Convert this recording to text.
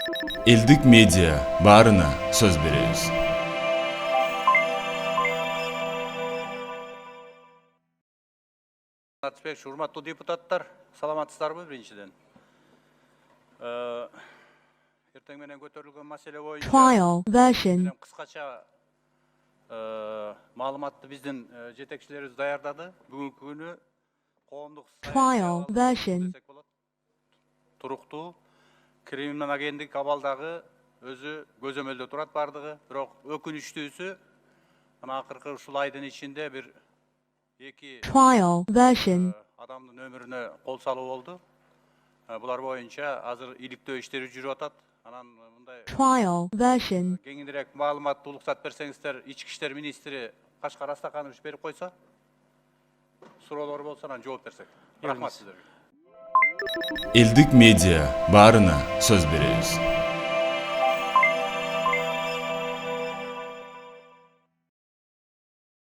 Элдик медиа баарына сөз беребиз. Урматтуу депутаттар, саламатсыздарбы биринчиден? Эртең менен көтөрүлгөн маселе боюнча Trial version. кыскача маалыматты биздин жетекчилерибиз даярдады. Бүгүнкү күнү коомдук Trial version. туруктуу криминогендик абалдагы өзү көзөмөлдө турат бардыгы. Бирок өкүнүчтүүсү мына акыркы ушул айдын ичинде бир эки Trial version. адамдын өмүрүнө кол салуу болду. Булар боюнча азыр иликтөө иштери жүрүп атат. Анан мындай Trial version. кеңирээк маалыматты уруксат берсеңиздер, Ички иштер министри Кашкар Астаканович берип койсо, суроолор болсо анан жооп берсек. Рахмат сиздерге. Элдик медиа баарына сөз беребиз.